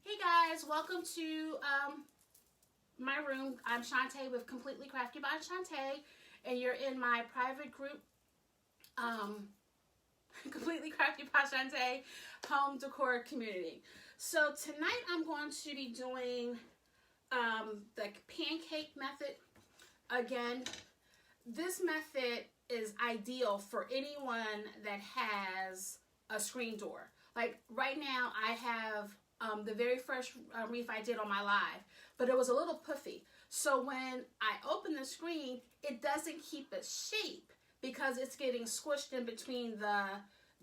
Hey guys, welcome to my room. I'm Chanti with CompletelyCraftybyChanti, and you're in my private group, CompletelyCraftybyChanti Home Decor Community. So tonight I'm going to be doing the pancake method. Again, this method is ideal for anyone that has a screen door. Like right now I have the very first wreath I did on my live, but it was a little puffy. So when I open the screen, it doesn't keep its shape because it's getting squished in between the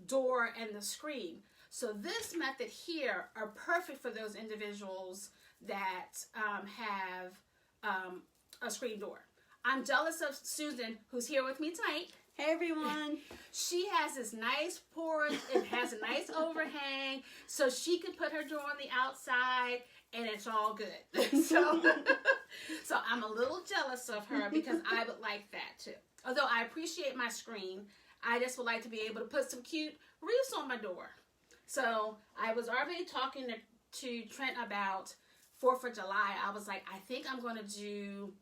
door and the screen. So this method here are perfect for those individuals that have a screen door. I'm jealous of Susan, who's here with me tonight. Hey everyone! She has this nice porch. It has a nice overhang, so she can put her door on the outside, and it's all good. So I'm a little jealous of her because I would like that too. Although I appreciate my screen, I just would like to be able to put some cute wreaths on my door. So I was already talking to Trent about 4th of July. I was like, I think I'm going to do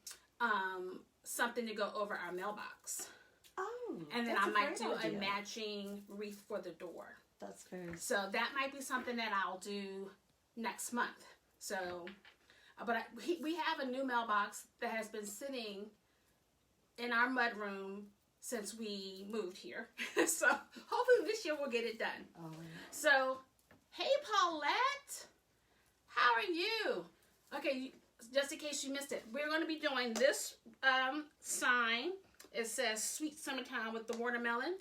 something to go over our mailbox. Oh, and then I might do idea. a matching wreath for the door. That's very... So that might be something that I'll do next month. So, but we have a new mailbox that has been sitting in our mudroom since we moved here. So hopefully this year we'll get it done. Oh, yeah. So, hey Paulette, how are you? Okay, just in case you missed it, we're going to be doing this sign. It says Sweet Summertime with the watermelon.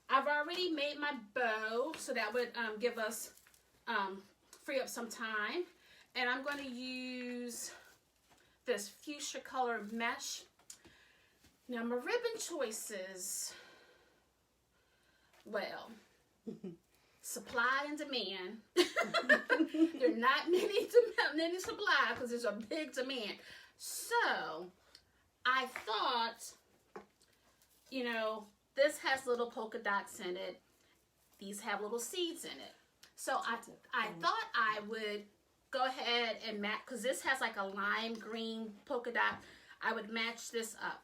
I've already made my bow, so that would give us, free up some time. And I'm going to use this fuchsia color mesh. Now my ribbon choices, well, supply and demand. There are not many supply because there's a big demand. So I thought, you know, this has little polka dots in it. These have little seeds in it. So I thought I would go ahead and match, because this has like a lime green polka dot. I would match this up.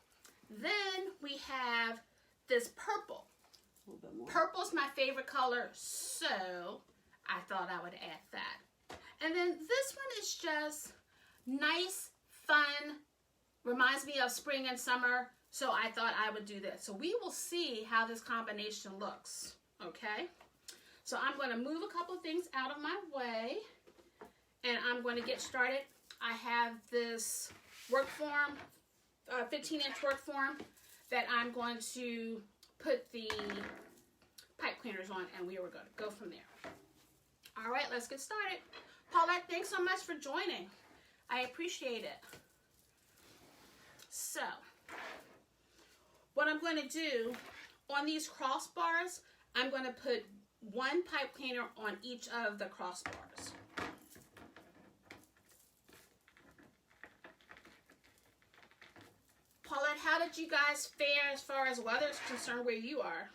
Then we have this purple. A little bit more. Purple's my favorite color, so I thought I would add that. And then this one is just nice, fun, reminds me of spring and summer. So I thought I would do this. So we will see how this combination looks, okay? So I'm going to move a couple of things out of my way, and I'm going to get started. I have this work form, 15-inch work form, that I'm going to put the pipe cleaners on, and we are going to go from there. All right, let's get started. Paulette, thanks so much for joining. I appreciate it. So what I'm going to do on these crossbars, I'm going to put one pipe cleaner on each of the crossbars. Paulette, how did you guys fare as far as weather is concerned where you are?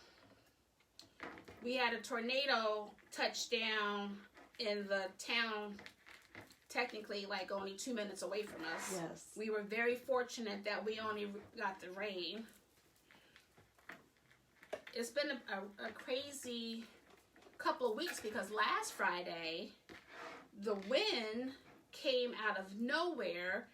We had a tornado touchdown in the town, technically like only 2 minutes away from us. Yes. We were very fortunate that we only got the rain. It's been a crazy couple of weeks because last Friday, the wind came out of nowhere.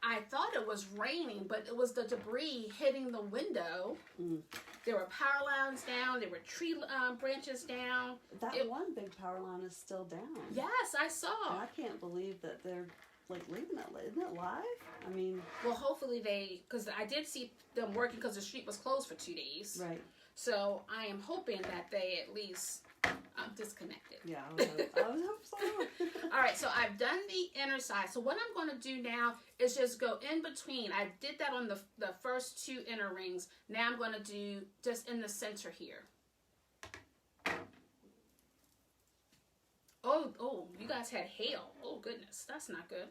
I thought it was raining, but it was the debris hitting the window. Mm. There were power lines down. There were tree branches down. That one big power line is still down. Yes, I saw. And I can't believe that they're like leaving it. Isn't it live? I mean... Well, hopefully because I did see them working because the street was closed for 2 days. Right. So I am hoping that they at least disconnected. Yeah, I would hope so. All right, so I've done the inner side. So what I'm going to do now is just go in between. I did that on the first 2 inner rings. Now I'm going to do just in the center here. Oh, you guys had hail. Oh, goodness. That's not good.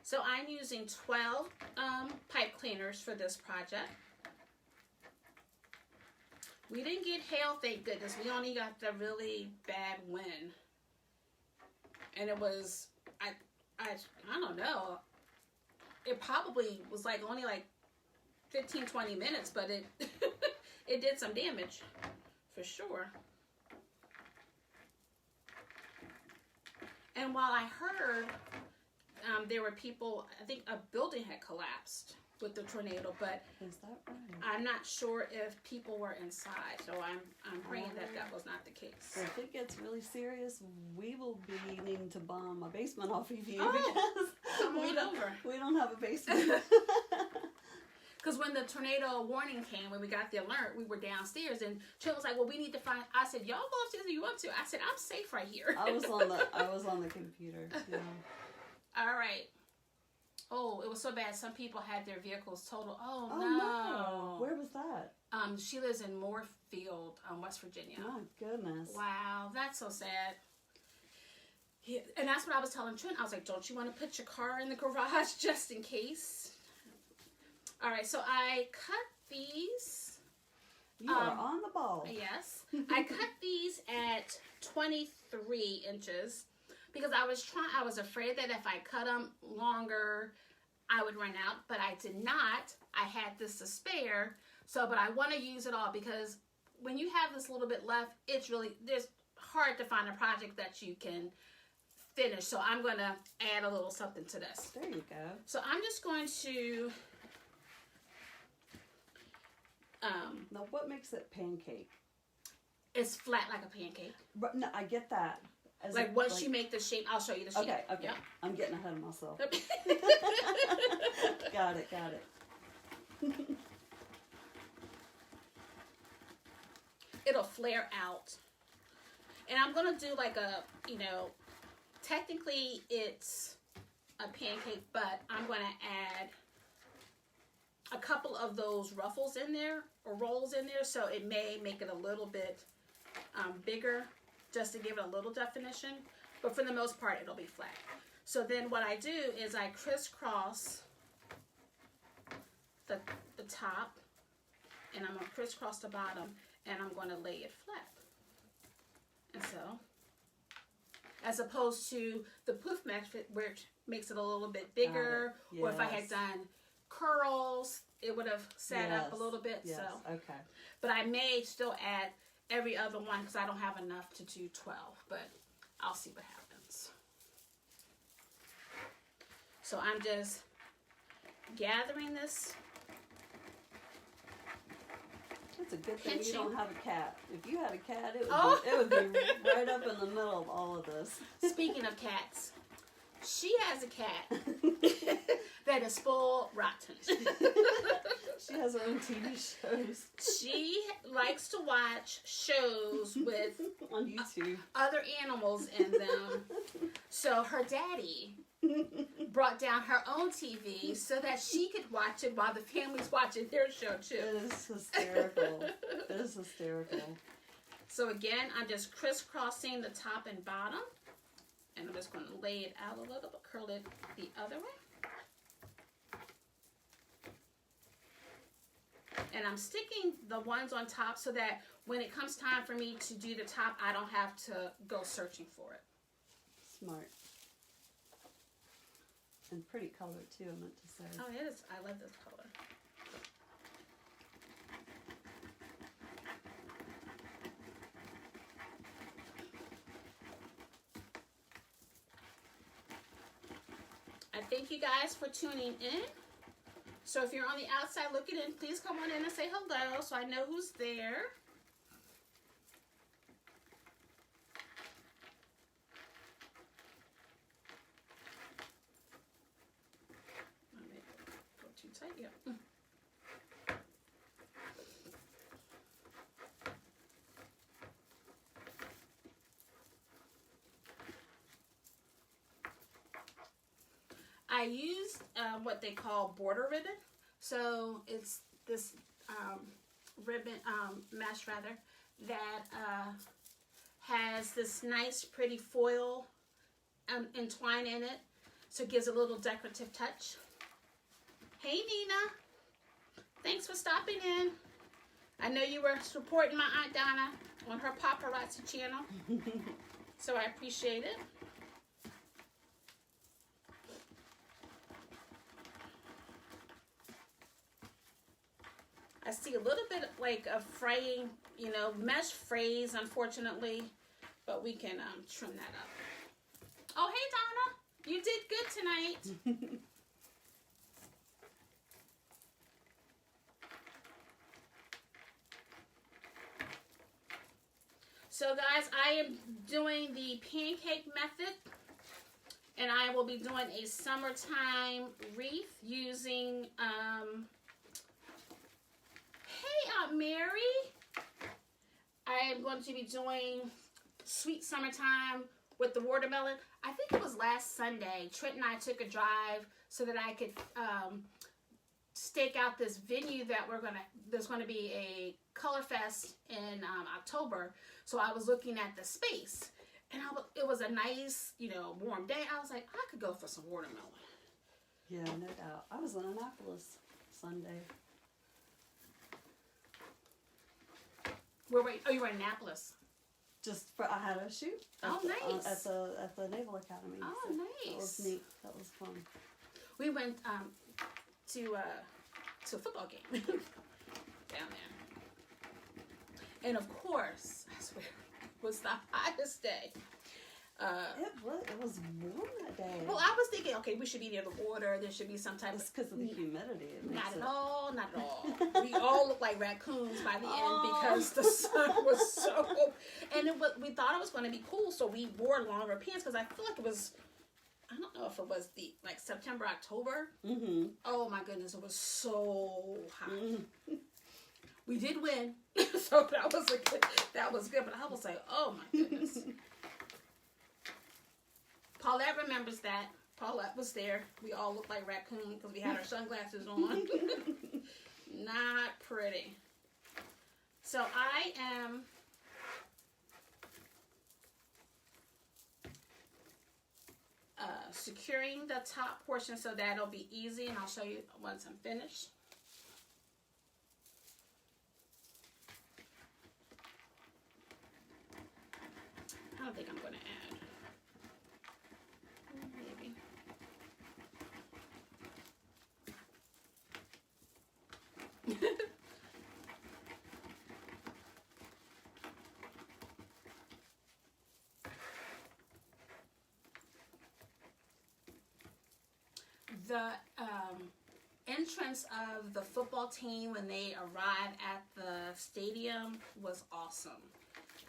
So I'm using 12 pipe cleaners for this project. We didn't get hail, thank goodness. We only got the really bad wind. And it was, I don't know. It probably was like only like 15, 20 minutes, but it it did some damage for sure. And while I heard there were people, I think a building had collapsed with the tornado, but is that right? I'm not sure if people were inside, so I'm praying that was not the case. Well, if it gets really serious, we will be needing to bomb a basement off of you Oh, because come on over. We don't have a basement. Because when the tornado warning came, when we got the alert, we were downstairs, and Trent was like, "Well, we need to find." I said, "Y'all go upstairs if you want to." I said, "I'm safe right here." I was on the computer. Yeah. All right. Oh, it was so bad. Some people had their vehicles totaled. Oh no! Where was that? She lives in Moorefield, West Virginia. My goodness! Wow, that's so sad. Yeah, and that's what I was telling Trent. I was like, "Don't you want to put your car in the garage just in case?" All right, so I cut these. You are on the ball. Yes, I cut these at 23 inches. Because I was afraid that if I cut them longer, I would run out. But I did not. I had this to spare. So, but I want to use it all because when you have this little bit left, it's hard to find a project that you can finish. So I'm going to add a little something to this. There you go. So I'm just going to... now, what makes it pancake? It's flat like a pancake. No, I get that. Once you make the shape, I'll show you the shape. Okay. Yeah. I'm getting ahead of myself. Got it. It'll flare out. And I'm going to do like a, technically it's a pancake, but I'm going to add a couple of those ruffles in there, or rolls in there, so it may make it a little bit bigger, just to give it a little definition, but for the most part, it'll be flat. So then what I do is I crisscross the top, and I'm going to crisscross the bottom, and I'm going to lay it flat. And so, as opposed to the poof method, which makes it a little bit bigger, yes. Or if I had done curls, it would have sat up a little bit. Yes. So, okay. But I may still add every other one because I don't have enough to do 12, but I'll see what happens. So I'm just gathering this. It's a good thing pinching. you don't have a cat. If you had a cat, it would be right up in the middle of all of this. Speaking of cats, she has a cat that is spoiled rotten. She has her own TV shows. She likes to watch shows with on YouTube other animals in them. So her daddy brought down her own TV so that she could watch it while the family's watching their show too. It is hysterical. It is hysterical. So again, I'm just crisscrossing the top and bottom. And I'm just going to lay it out a little bit, curl it the other way. And I'm sticking the ones on top so that when it comes time for me to do the top, I don't have to go searching for it. Smart. And pretty color too, I meant to say. Oh, it is. I love this color. I thank you guys for tuning in. So if you're on the outside looking in, please come on in and say hello so I know who's there. Go too tight, yeah. I used what they call border ribbon. So it's this ribbon, mesh rather, that has this nice pretty foil entwined in it. So it gives a little decorative touch. Hey Nina, thanks for stopping in. I know you were supporting my Aunt Donna on her paparazzi channel, so I appreciate it. I see a little bit like of fraying, you know, mesh frays, unfortunately, but we can trim that up. Oh, hey, Donna. You did good tonight. So, guys, I am doing the pancake method, and I will be doing a summertime wreath using, hey, Aunt Mary. I am going to be doing sweet summertime with the watermelon. I think it was last Sunday. Trent and I took a drive so that I could stake out this venue that there's going to be a Color Fest in October. So I was looking at the space, and it was a nice, you know, warm day. I was like, I could go for some watermelon. Yeah, no doubt. I was in Annapolis Sunday. Where were you? Oh, you were in Annapolis. I had a shoot. Nice. At the Naval Academy. Oh, so nice. That was neat. That was fun. We went to a football game down there. And of course, I swear, it was the hottest day. It was warm that day. Well, I was thinking, okay, we should be near the water. There should be some type It's because of the humidity. Not at all. We all looked like raccoons by the end because the sun was so... And we thought it was going to be cool, so we wore longer pants because I feel like it was... I don't know if it was like September, October. Mm-hmm. Oh my goodness, it was so hot. Mm-hmm. We did win, so that was good. But I was like, oh my goodness. Paulette remembers that. Paulette was there. We all looked like raccoons because we had our sunglasses on. Not pretty. So I am securing the top portion so that'll be easy, and I'll show you once I'm finished. I don't think I'm going to add. Maybe. The entrance of the football team when they arrived at the stadium was awesome.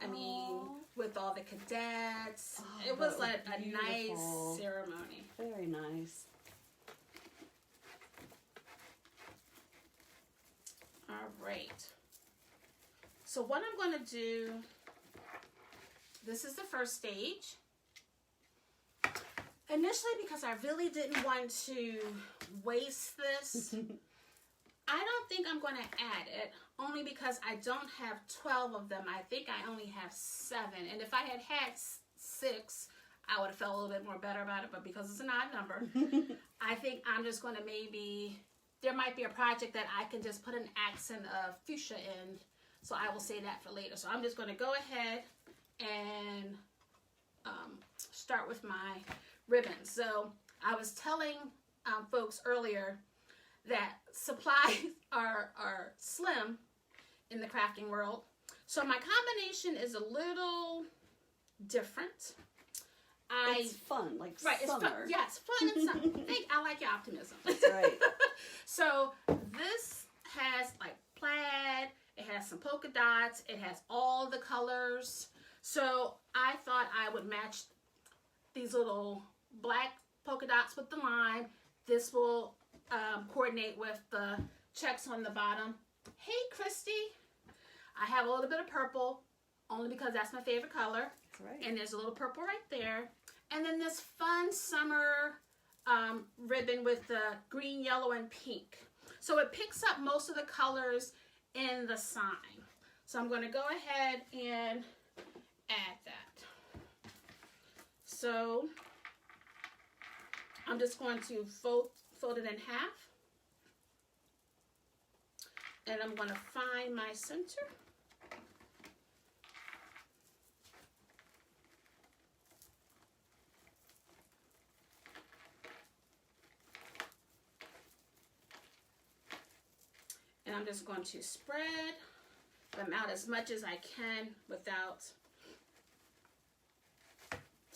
I mean, with all the cadets, it was like a nice ceremony. Very nice. All right. So what I'm going to do, this is the first stage. Initially, because I really didn't want to waste this, I don't think I'm going to add it, only because I don't have 12 of them. I think I only have 7. And if I had 6, I would have felt a little bit more better about it. But because it's an odd number, I think I'm just going to there might be a project that I can just put an accent of fuchsia in. So I will say that for later. So I'm just going to go ahead and start with my ribbons. So I was telling folks earlier that supplies are slim in the crafting world. So my combination is a little different. It's fun, like right, summer. It's fun. Yes, fun and summer. I like your optimism. That's right. So this has like plaid, it has some polka dots, it has all the colors. So I thought I would match these little black polka dots with the lime. This will coordinate with the checks on the bottom. Hey, Christy. I have a little bit of purple, only because that's my favorite color. That's right. And there's a little purple right there. And then this fun summer ribbon with the green, yellow, and pink. So it picks up most of the colors in the sign. So I'm going to go ahead and add that. So I'm just going to fold it in half. And I'm going to find my center. And I'm just going to spread them out as much as I can without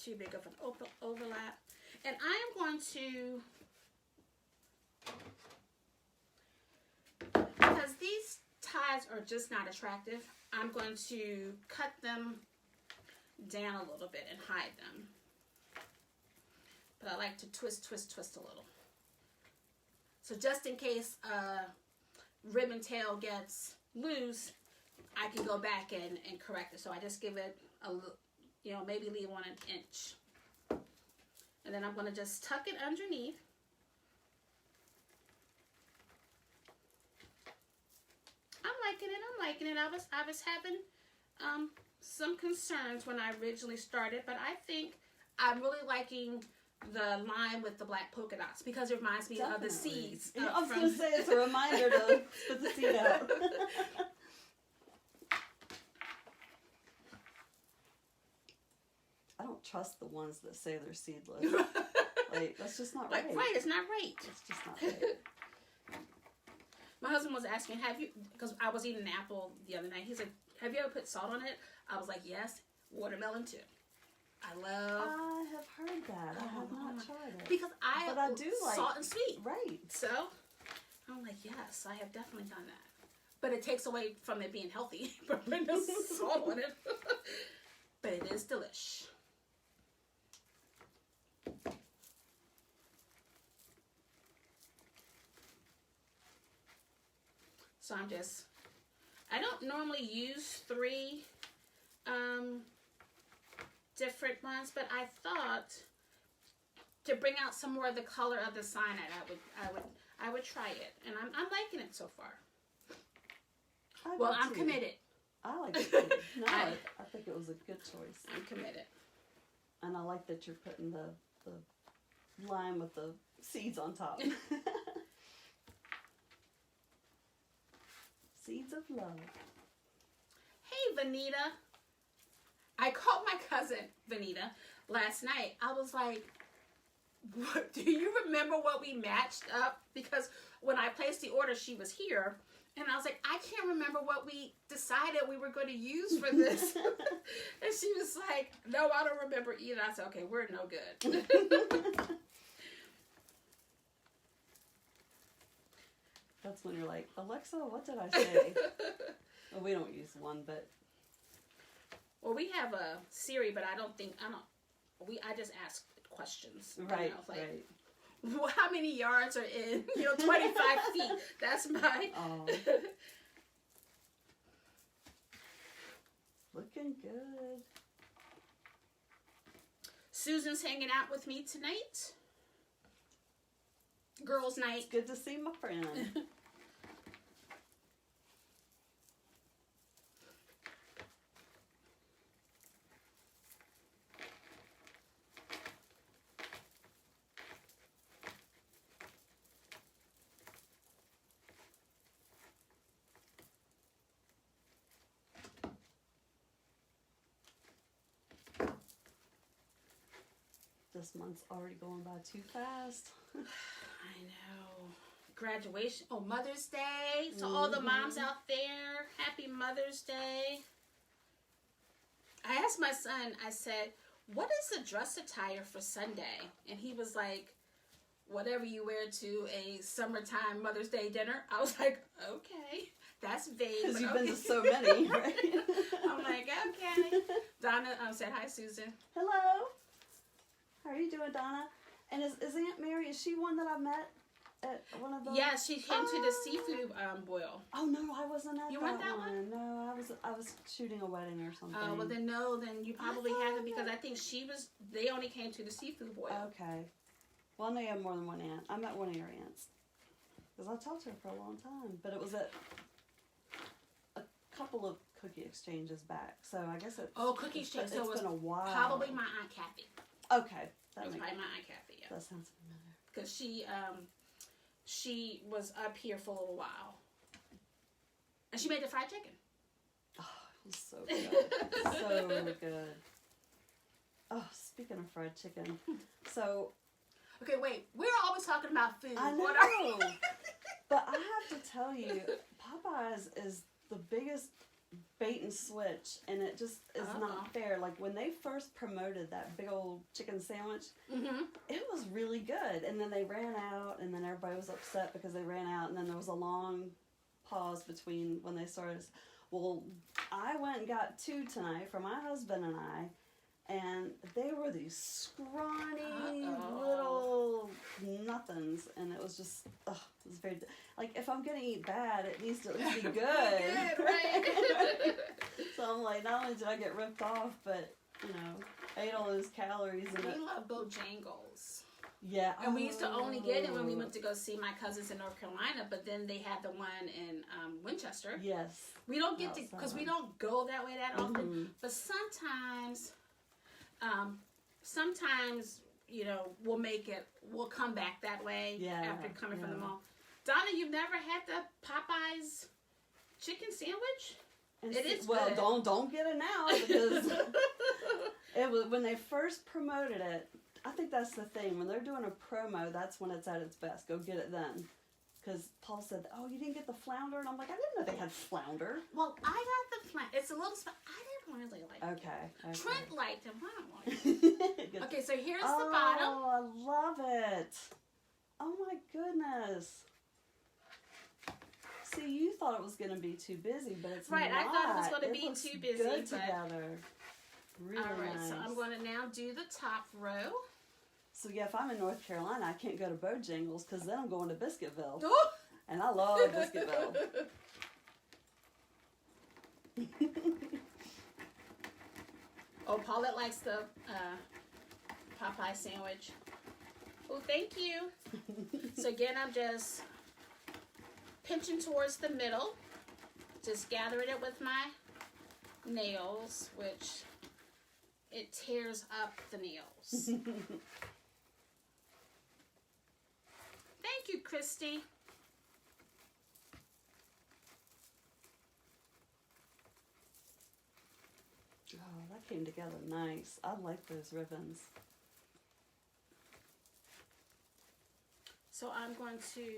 too big of an overlap. And I am going to, because these ties are just not attractive, I'm going to cut them down a little bit and hide them. But I like to twist a little. So just in case ribbon tail gets loose, I can go back and correct it. So I just give it a little, you know, maybe leave 1 inch. And then I'm going to just tuck it underneath. I'm liking it. I was having some concerns when I originally started, but I think I'm really liking the line with the black polka dots because it reminds me of the seeds. I was going to say, it's a reminder to put the seed out. I don't trust the ones that say they're seedless. Like, that's just not right. Right, it's not right. It's just not right. My husband was asking, have you, because I was eating an apple the other night, he's like, have you ever put salt on it? I was like, yes. Watermelon too. I have heard that. I have not tried it. Because I do like salt and sweet. Right. So, I'm like, yes, I have definitely done that. But it takes away from it being healthy. Putting the salt on it. But it is delish. So I don't normally use 3 different ones, but I thought to bring out some more of the color of the sign, I would try it, and I'm liking it so far. I'm committed. I like it too. No, I think it was a good choice. I'm committed. And I like that you're putting the line with the seeds on top. Seeds of love. Hey, Vanita. I called my cousin, Vanita, last night. I was like, what, do you remember what we matched up? Because when I placed the order, she was here. And I was like, I can't remember what we decided we were going to use for this. And she was like, no, I don't remember either. I said, okay, we're no good. That's when you're like, Alexa, what did I say? Well, we don't use one, but. Well, we have a Siri, but I just ask questions. Right, you know, like, right. Well, how many yards are in, 25 feet? That's my. Oh. Looking good. Susan's hanging out with me tonight. Girls' night. It's good to see my friend. This month's already going by too fast. I know. Graduation. Oh, Mother's Day. So all the moms out there, happy Mother's Day. I asked my son, I said, what is the dress attire for Sunday? And he was like, whatever you wear to a summertime Mother's Day dinner. I was like, okay. That's vague. Because you've okay. been to so many, right? I'm like, okay. Donna said, hi, Susan. Hello. How are you doing, Donna? And is Aunt Mary, is she one that I met at one of those? Yeah, she came to the seafood boil. Oh, no, I wasn't at you that went that one. No, I was shooting a wedding or something. Oh, well then you probably haven't, because I think they only came to the seafood boil. Okay. Well, I know you have more than one aunt. I met one of your aunts. Because I talked to her for a long time. But it was at a couple of cookie exchanges back. So I guess cookie exchange. So it's been a while. Probably my Aunt Kathy. Okay. It was probably my Aunt Kathy, yeah. That sounds familiar. Because she was up here for a little while. And she made the fried chicken. Oh, it was so good. So good. Oh, speaking of fried chicken. So. Okay, wait. We're always talking about food. I know. But I have to tell you, Popeyes is the biggest bait and switch, and it just is not fair. Like, when they first promoted that big old chicken sandwich, it was really good. And then they ran out, and then everybody was upset because they ran out, and then there was a long pause between when they started. Well, I went and got 2 tonight for my husband and I, and they were these scrawny little nothings, and it was just, it was very, like, if I'm gonna eat bad, it needs to at least be good. Good, right? So I'm like, not only did I get ripped off, but, you know, ate all those calories in it. We love Bojangles. Yeah. And we used to only get it when we went to go see my cousins in North Carolina, but then they had the one in Winchester. Yes. We don't get to, because we don't go that way that often, but sometimes, you know, we'll come back that way after coming from the mall. Donna, you've never had the Popeyes chicken sandwich? It is well, good. don't get it now, because it was when they first promoted it. I think that's the thing. When they're doing a promo, that's when it's at its best. Go get it then. Because Paul said, "Oh, you didn't get the flounder?" And I'm like, I didn't know they had flounder. Well, I got the flounder. It's a little I didn't really like it. Okay. Trent liked them. I don't like it. Okay, so here's the bottom. Oh, I love it. Oh, my goodness. See, you thought it was going to be too busy, but it's right, not. I thought it was going to be too busy. Good but together. Really all right, nice. so I'm going to now do the top row. So, yeah, if I'm in North Carolina, I can't go to Bojangles because then I'm going to Biscuitville. Oh! And I love Biscuitville. Oh, Paulette likes the Popeye sandwich. Oh, thank you. So again, I'm just pinching towards the middle. Just gathering it with my nails, which it tears up the nails. Thank you, Christy. Oh, that came together nice. I like those ribbons. So I'm going to,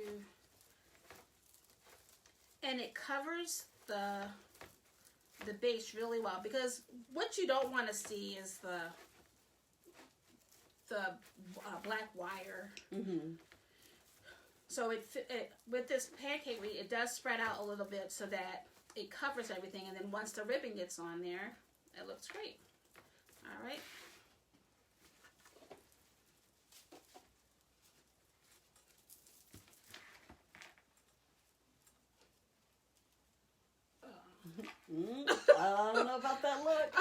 and it covers the base really well, because what you don't want to see is the black wire. So it with this pancake wreath, it does spread out a little bit so that it covers everything, and then once the ribbon gets on there, it looks great. All right. I don't know about that look.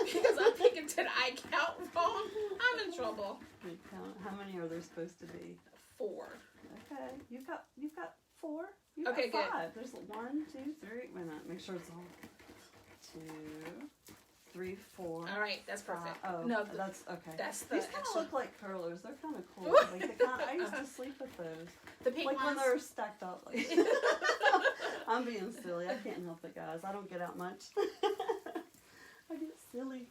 Because I'm thinking, did I count wrong? I'm in trouble. Good count. How many are there supposed to be? 4. Okay, you've got 4. You've Okay, got 5. good. There's 1, 2, 3. Wait a minute. Make sure it's all 2, 3, 4. All right, that's perfect. Oh, no, that's okay. That's the These kind of extra. look like curlers. They're kind of cool. Like I used to sleep with those. The pink like ones. when they're stacked up. Like. I'm being silly. I can't help it, guys. I don't get out much. I get silly.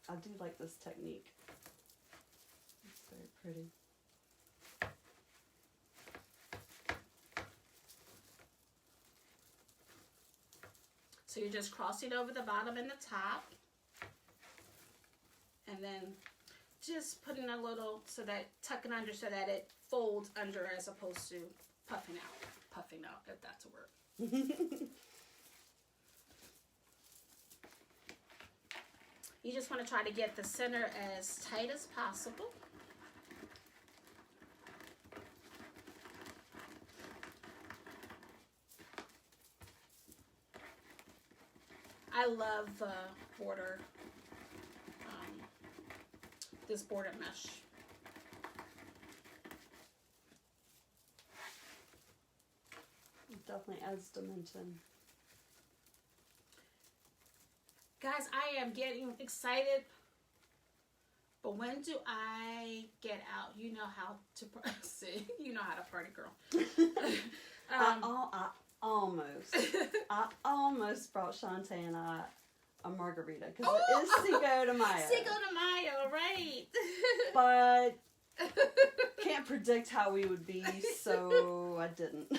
I do like this technique. It's very pretty. So you're just crossing over the bottom and the top. And then just putting a little, so that, tucking under so that it folds under as opposed to puffing out. Puffing out, if that's a word. You just want to try to get the center as tight as possible. I love the border, this border mesh. It definitely adds dimension. Guys, I am getting excited, but when do I get out? You know how to see. You know how to party, girl. I almost brought Chanti and I a margarita because it is Cinco de Mayo. Cinco de Mayo, right? But can't predict how we would be, so I didn't.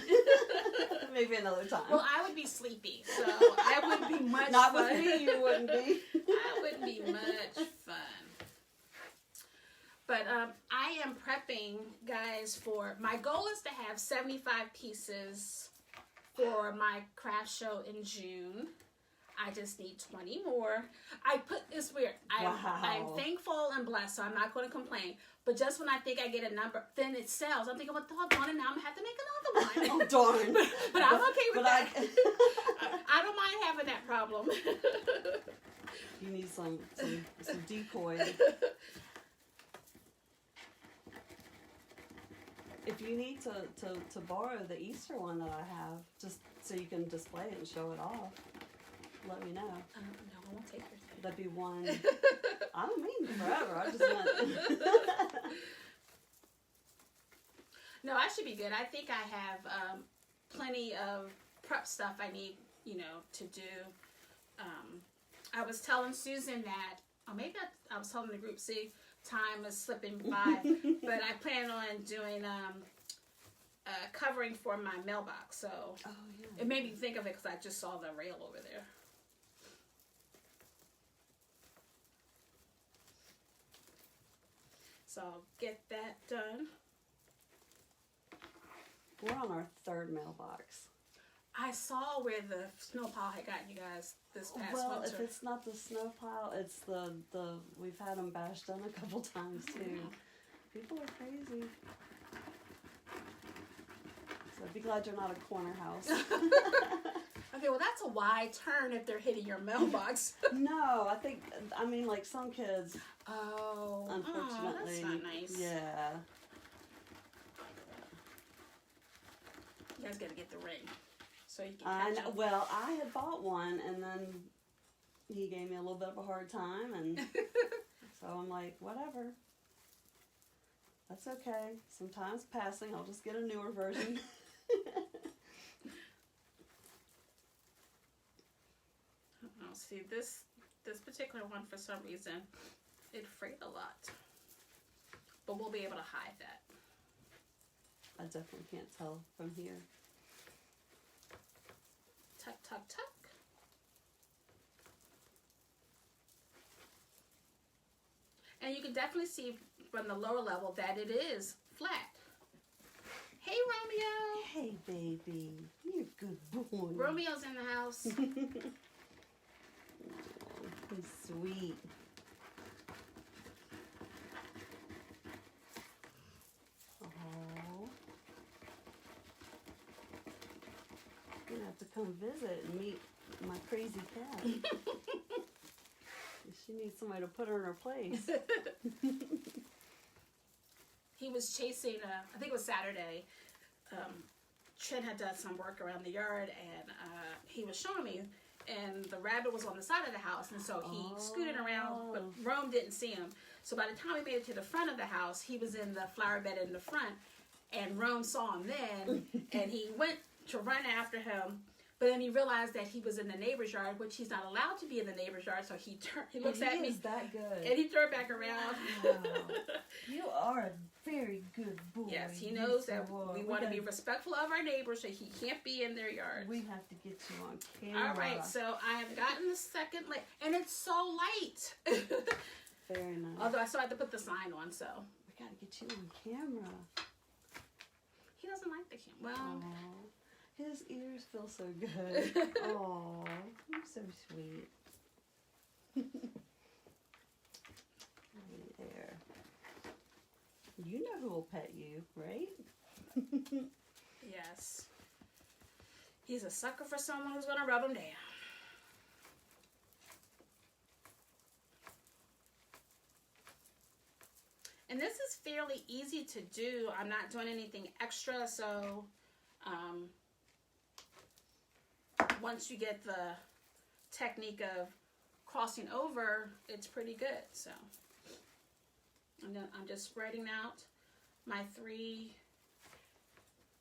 Maybe another time. Well, I would be sleepy, so I wouldn't be much Not fun. with me, you wouldn't be. I wouldn't be much fun. But I am prepping, guys, for... My goal is to have 75 pieces for my craft show in June. I just need 20 more. It's weird. I'm thankful and blessed, so I'm not going to complain. But just when I think I get a number, then it sells. I'm thinking, well, doggone it, now I'm going to have to make another one. Oh, darn. But I'm okay with that. I don't mind having that problem. You need some decoy. If you need to borrow the Easter one that I have, just so you can display it and show it off, let me know. No, I won't take your thing. That'd be one. I don't mean forever. I just meant. No, I should be good. I think I have plenty of prep stuff I need, to do. I was telling Susan that, or maybe I was telling the group, see, time is slipping by, but I plan on doing covering for my mailbox. So it made me think of it because I just saw the rail over there. So I'll get that done. We're on our third mailbox. I saw where the snow pile had gotten you guys this past winter. Well, if it's not the snow pile, it's the we've had them bashed in a couple times too. People are crazy. So be glad you're not a corner house. Okay, well that's a wide turn if they're hitting your mailbox. No, I mean like some kids. Oh, unfortunately, that's not nice. Yeah. You guys gotta get the ring so you can catch up. Well, I had bought one, and then he gave me a little bit of a hard time, and so I'm like, whatever. That's okay. Some time's passing. I'll just get a newer version. Oh, see, this particular one, for some reason, it frayed a lot. But we'll be able to hide that. I definitely can't tell from here. Tuck, tuck, tuck. And you can definitely see from the lower level that it is flat. Hey, Romeo. Hey, baby. You're a good boy. Romeo's in the house. Oh, he's sweet. Oh. You're gonna have to come visit and meet my crazy cat. She needs somebody to put her in her place. He was chasing, I think it was Saturday. Trent had done some work around the yard, and he was showing me, and the rabbit was on the side of the house, and so he scooted around, but Rome didn't see him. So by the time we made it to the front of the house, he was in the flower bed in the front, and Rome saw him then, and he went to run after him, but then he realized that he was in the neighbor's yard, which he's not allowed to be in the neighbor's yard, so he looks at me. He is that good. And he turned back around. Wow. You are a very good boy. Yes, he knows that we want to be respectful of our neighbors, so he can't be in their yard. We have to get you on camera. All right, so I have gotten the second light, and it's so light. Very nice. Although I still have to put the sign on, so. We gotta get you on camera. He doesn't like the camera. Well, aww. His ears feel so good. Aww, you're so sweet. Right there. You know who will pet you, right? yes. He's a sucker for someone who's gonna rub him down. And this is fairly easy to do. I'm not doing anything extra, so once you get the technique of crossing over, it's pretty good. So I'm just spreading out my 3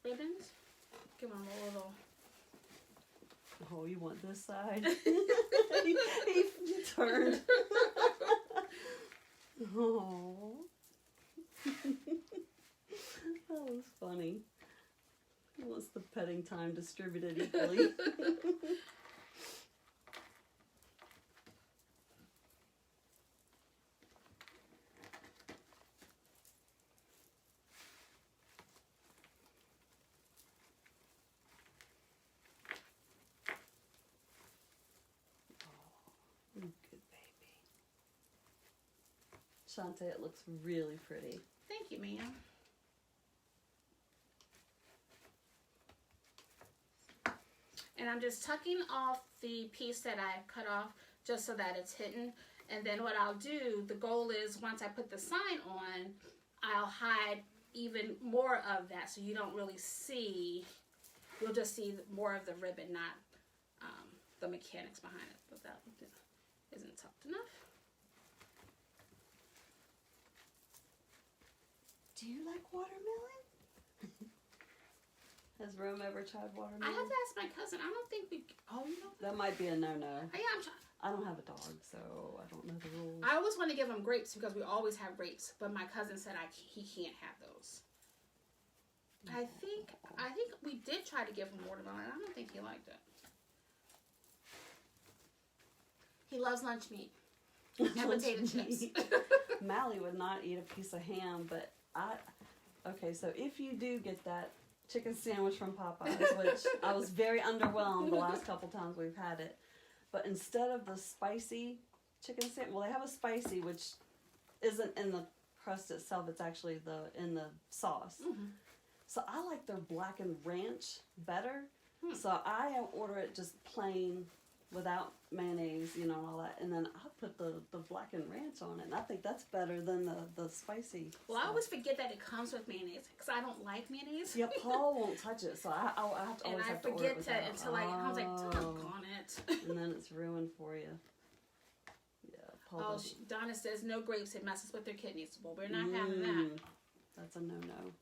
ribbons. Give him a little. Oh, you want this side? he turned. Oh. That was funny. He wants the petting time distributed equally. Good baby. Chanti, it looks really pretty. Thank you, ma'am. And I'm just tucking off the piece that I cut off just so that it's hidden. And then what I'll do, the goal is once I put the sign on, I'll hide even more of that so you don't really see, you'll just see more of the ribbon, not the mechanics behind it. But that isn't tucked enough. Do you like watermelon? Has Rome ever tried watermelon? I have to ask my cousin. I don't think we. Oh, you know. That might be a no-no. Yeah, I'm trying. I don't have a dog, so I don't know the rules. I always want to give him grapes because we always have grapes, but my cousin said he can't have those. I think we did try to give him watermelon. I don't think he liked it. He loves lunch meat and potato chips. Mally would not eat a piece of ham, but okay, so if you do get that chicken sandwich from Popeyes, which I was very underwhelmed the last couple times we've had it, but instead of the spicy chicken sandwich, well, they have a spicy, which isn't in the crust itself, it's actually in the sauce. Mm-hmm. So I like their blackened ranch better. So I order it just plain without mayonnaise, and all that, and then I put the blackened ranch on it, and I think that's better than the spicy. Well, stuff. I always forget that it comes with mayonnaise because I don't like mayonnaise. Yeah, Paul won't touch it, so I have to always have to order it without. And I forget until I was like, doggone it. And then it's ruined for you. Yeah, Paul. Donna says no grapes, it messes with their kidneys. Well, we're not having that. That's a no-no.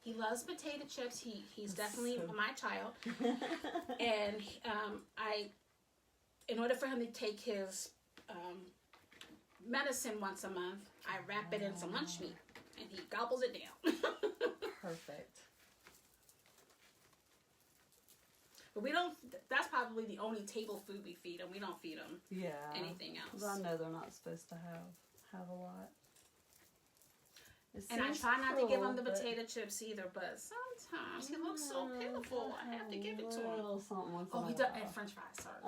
He loves potato chips. He's definitely my child. And in order for him to take his medicine once a month, I wrap it in some lunch meat, and he gobbles it down. Perfect. But we don't. That's probably the only table food we feed him. We don't feed him anything else. Well, I know they're not supposed to have a lot. And I try not to give him the potato chips either, but sometimes he looks so pitiful. I have to give it to him. Oh, he does. And French fries, sorry.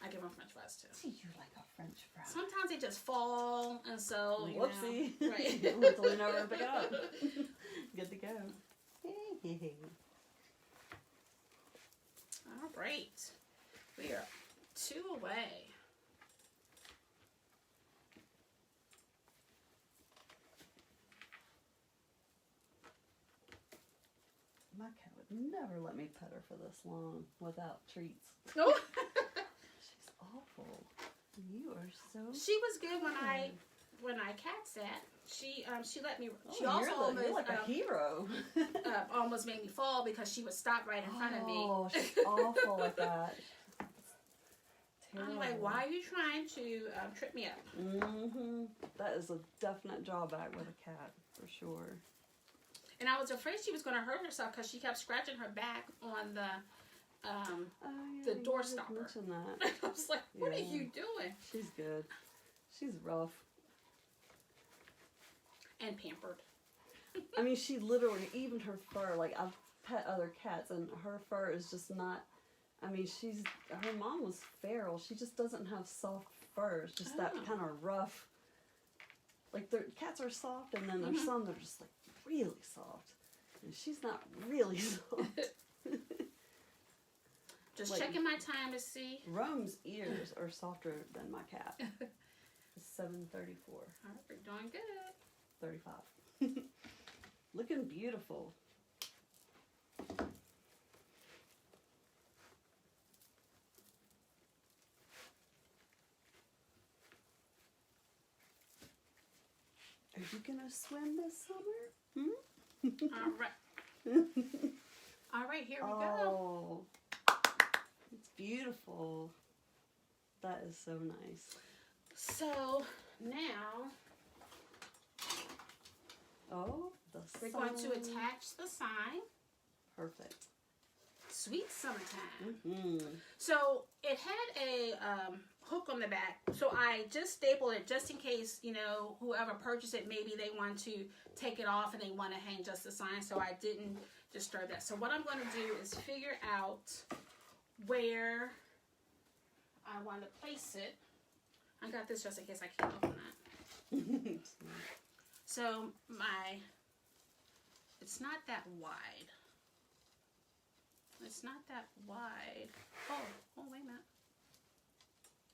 I give him French fries too. Do you like a French fry? Sometimes they just fall, and so whoopsie. Right. You have to lean over and pick it up. Good to go. All right, we are 2 away. My cat would never let me pet her for this long without treats. No. She's awful. You are so. She was good when I cat sat. She let me. She also you're like a hero. Almost made me fall because she would stop right in front of me. Oh, she's awful like that. I'm like, why are you trying to trip me up? Mm-hmm. That is a definite drawback with a cat for sure. And I was afraid she was going to hurt herself because she kept scratching her back on the door stopper. That. I was like, what are you doing? She's good. She's rough. And pampered. I mean, she literally, even her fur, like I've pet other cats and her fur is just not, I mean, her mom was feral. She just doesn't have soft fur. It's just that kind of rough. Like, cats are soft, and then there's some that are just like really soft. And she's not really soft. Just checking my time to see. Rome's ears are softer than my cat. It's 7:34. All right, we're doing good. 35. Looking beautiful. Are you gonna swim this summer? All right. All right, here we go. Oh, it's beautiful. That is so nice. So now, we're going to attach the sign. Perfect. Sweet summertime. Mm-hmm. So it had a hook on the back, so I just stapled it just in case, you know, whoever purchased it, maybe they want to take it off and they want to hang just the sign, so I didn't disturb that. So what I'm going to do is figure out where I want to place it. I got this just in case I can't open that. So it's not that wide. It's not that wide. Oh, wait a minute.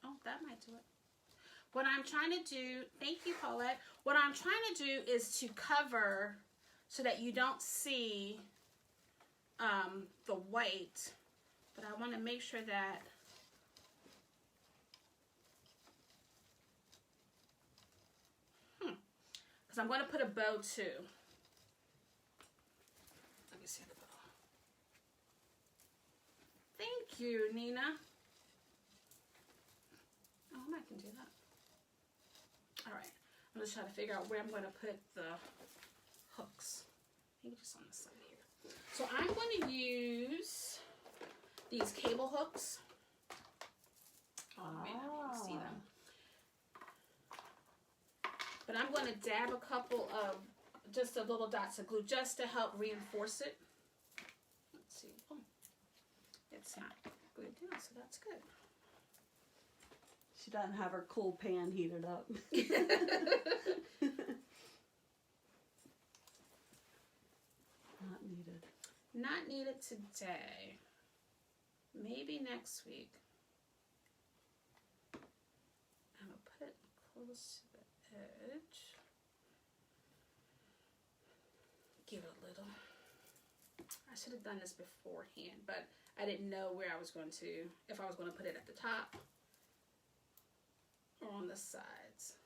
Oh, that might do it. What I'm trying to do, thank you, Paulette. What I'm trying to do is to cover so that you don't see the white, but I want to make sure that because I'm going to put a bow too. Let me see the bow. Thank you, Nina. Oh, I can do that. All right, I'm just trying to figure out where I'm going to put the hooks. Maybe just on the side here. So I'm going to use these cable hooks. Oh, I may not be able to see them. But I'm going to dab a couple of just a little dots of glue just to help reinforce it. Let's see. Oh, it's not glued down, so that's good. She doesn't have her cool pan heated up. Not needed. Not needed today. Maybe next week. I'm going to put it close to the edge. Give it a little. I should have done this beforehand, but I didn't know where I was going to, if I was going to put it at the top or on the sides.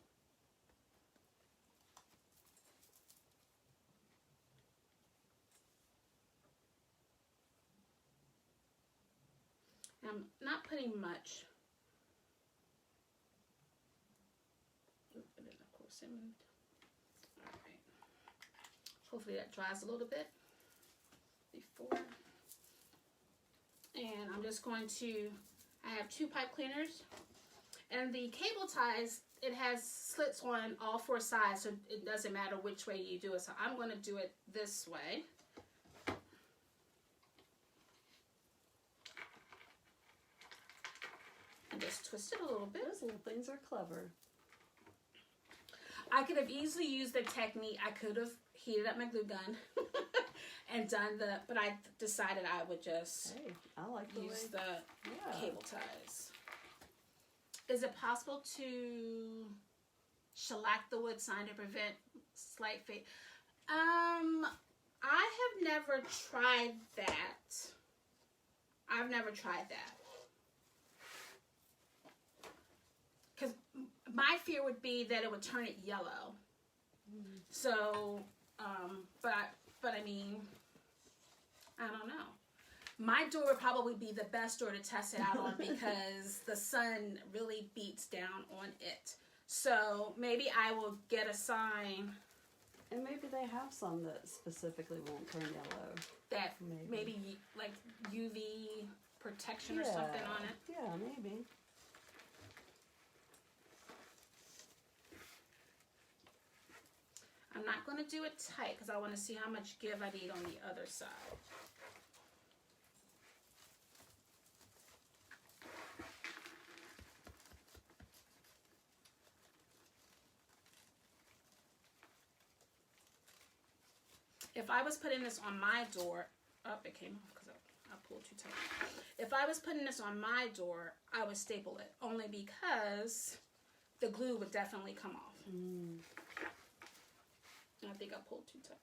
I'm not putting much. And then of course it moved. All right. Hopefully that dries a little bit before. And I'm just going to, I have 2 pipe cleaners. And the cable ties, it has slits on all 4 sides, so it doesn't matter which way you do it. So I'm going to do it this way. And just twist it a little bit. Those little things are clever. I could have easily used the technique. I could have heated up my glue gun and done the, but I decided I would just I like use the cable ties. Is it possible to shellac the wood sign to prevent slight fade? I have never tried that. I've never tried that. Because my fear would be that it would turn it yellow. So, but I mean, I don't know. My door would probably be the best door to test it out on because the sun really beats down on it. So maybe I will get a sign. And maybe they have some that specifically won't turn yellow. That maybe like UV protection or something on it. Yeah, maybe. I'm not going to do it tight because I want to see how much give I need on the other side. If I was putting this on my door, it came off because I pulled too tight. If I was putting this on my door, I would staple it only because the glue would definitely come off. I think I pulled too tight.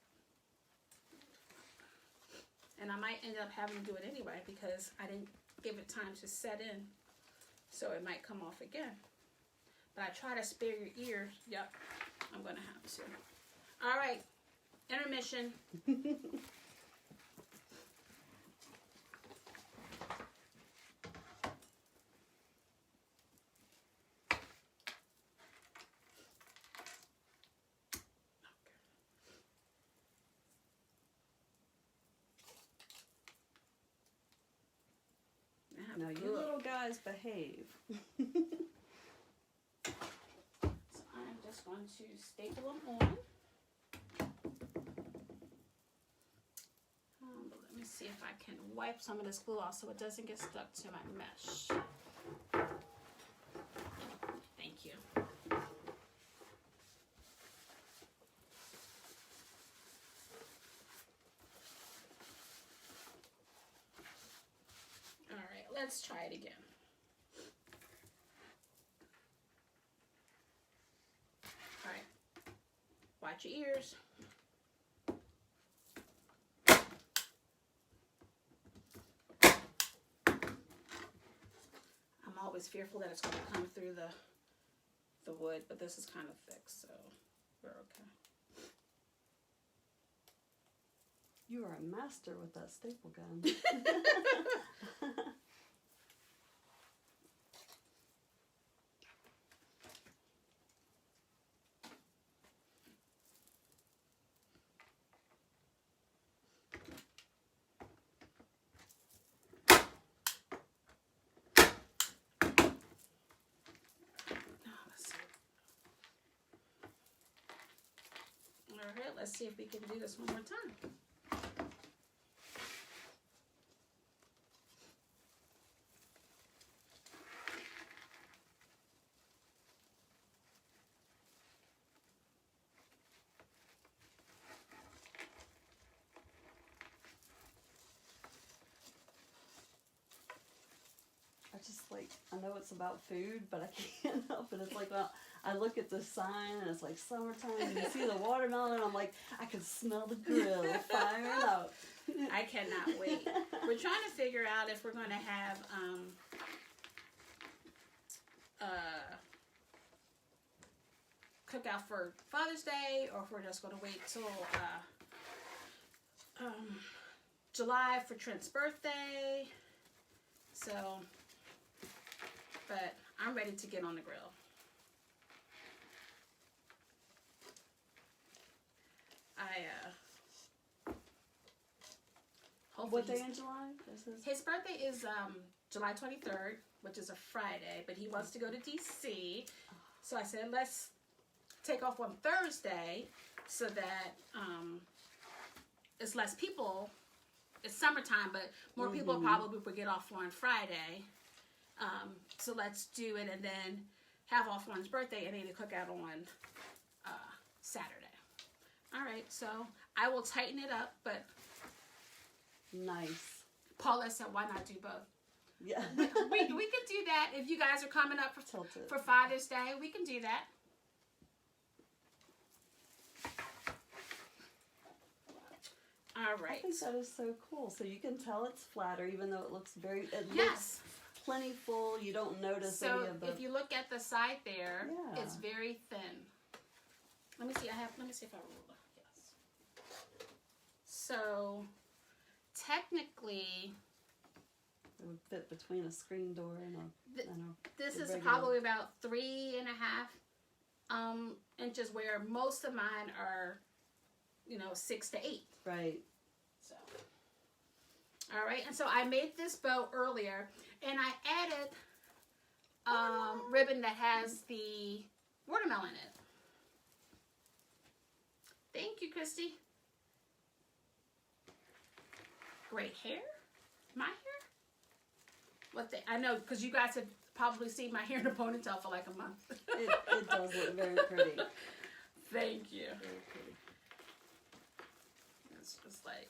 And I might end up having to do it anyway because I didn't give it time to set in. So it might come off again. But I try to spare your ears. Yep, I'm going to have to. All right, intermission. Now you little guys behave. So I'm just going to staple them on. But let me see if I can wipe some of this glue off so it doesn't get stuck to my mesh. Thank you. All right, let's try it again. All right, watch your ears. I'm always fearful that it's going to come through the wood, but this is kind of thick, so we're okay. You are a master with that staple gun. Alright, let's see if we can do this one more time. I know it's about food, but I can't help it. It's like, well, I look at the sign and it's like summertime and you see the watermelon and I'm like, I can smell the grill firing up. I cannot wait. We're trying to figure out if we're going to have cookout for Father's Day or if we're just going to wait till July for Trent's birthday. So, but I'm ready to get on the grill. What day in July? His birthday is July 23rd, which is a Friday, but he wants to go to DC. So I said, let's take off on Thursday so that it's less people. It's summertime, but more people probably will get off on Friday. So let's do it and then have off on his birthday and then a cookout on Saturday. All right, so I will tighten it up, but nice. Paula said, why not do both? Yeah. we could do that if you guys are coming up for Father's Day. We can do that. All right. I think that is so cool. So you can tell it's flatter, even though it looks looks plentiful. You don't notice any of the. So if you look at the side there, it's very thin. Let me see. Let me see if I roll it. Yes. So technically, it would fit between a screen door and a. This is probably about 3.5 inches, where most of mine are, 6 to 8. Right. So, all right, and so I made this bow earlier, and I added ribbon that has the watermelon in it. Thank you, Christy. Great hair? My hair? I know, because you guys have probably seen my hair in a ponytail for like a month. It does look very pretty. Thank you. Very pretty. It's just like...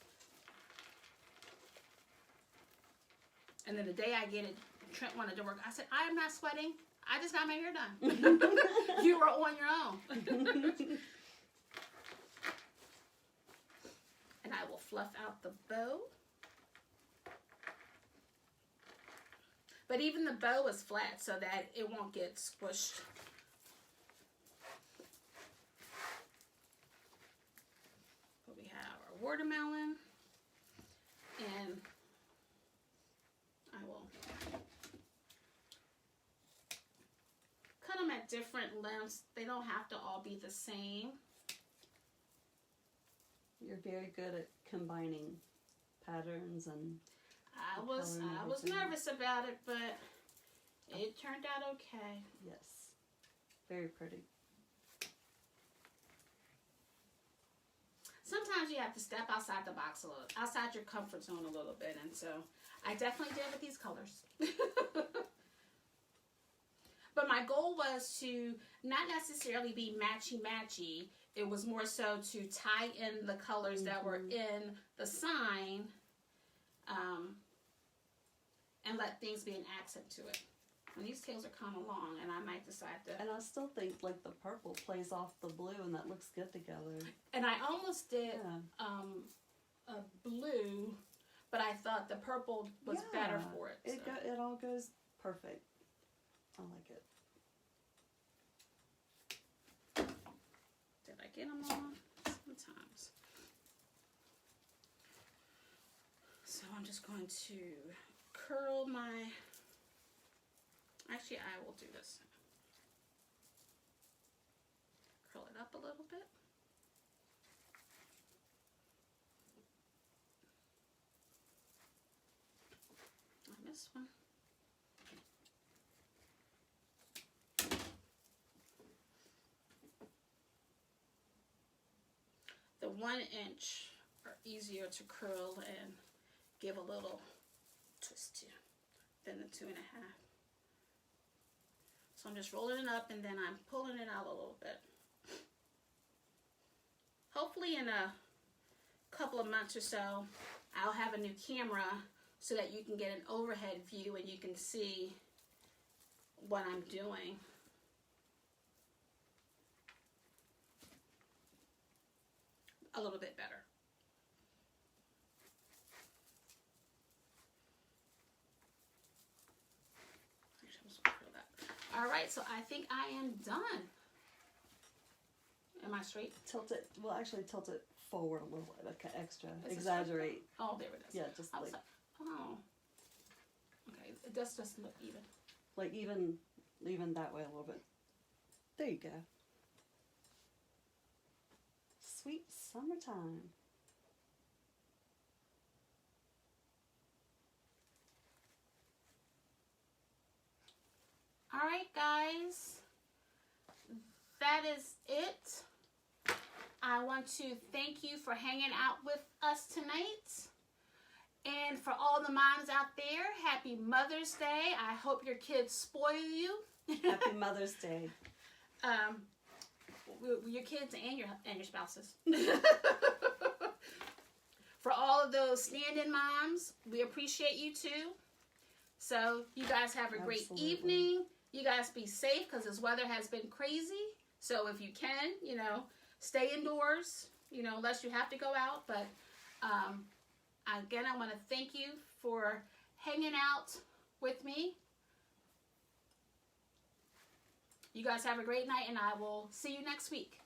And then the day I get it, Trent wanted to work. I said, I am not sweating. I just got my hair done. You were on your own. And I will fluff out the bow. But even the bow is flat so that it won't get squished. But we have our watermelon. And I will cut them at different lengths. They don't have to all be the same. You're very good at combining patterns and I was nervous about it, but it turned out okay. Yes. Very pretty. Sometimes you have to step outside the box a little, outside your comfort zone a little bit, and so I definitely did with these colors. But my goal was to not necessarily be matchy-matchy. It was more so to tie in the colors that were in the sign, and let things be an accent to it. And these tails are kind of long, and I might decide to... And I still think, like, the purple plays off the blue, and that looks good together. And I almost did a blue, but I thought the purple was better for it. So. It all goes perfect. I like it. Did I get them all? Sometimes. So I'm just going to curl my... Actually, I will do this. Curl it up a little bit. On this one. The 1 inch are easier to curl and give a little twist to than the 2.5. So I'm just rolling it up and then I'm pulling it out a little bit. Hopefully in a couple of months or so, I'll have a new camera so that you can get an overhead view and you can see what I'm doing. A little bit better. All right, so I think I am done. Am I straight? Tilt it. Well, actually, tilt it forward a little bit. Okay, extra. Exaggerate. Oh, there it is. Yeah, just like. Oh. Okay, it does just look even. Like even that way a little bit. There you go. Sweet summertime. All right, guys, that is it. I want to thank you for hanging out with us tonight. And for all the moms out there, happy Mother's Day. I hope your kids spoil you. Happy Mother's Day. Your kids and your spouses. For all of those stand-in moms, we appreciate you too. So you guys have a great evening. You guys be safe because this weather has been crazy. So if you can, stay indoors, unless you have to go out. But again, I want to thank you for hanging out with me. You guys have a great night, and I will see you next week.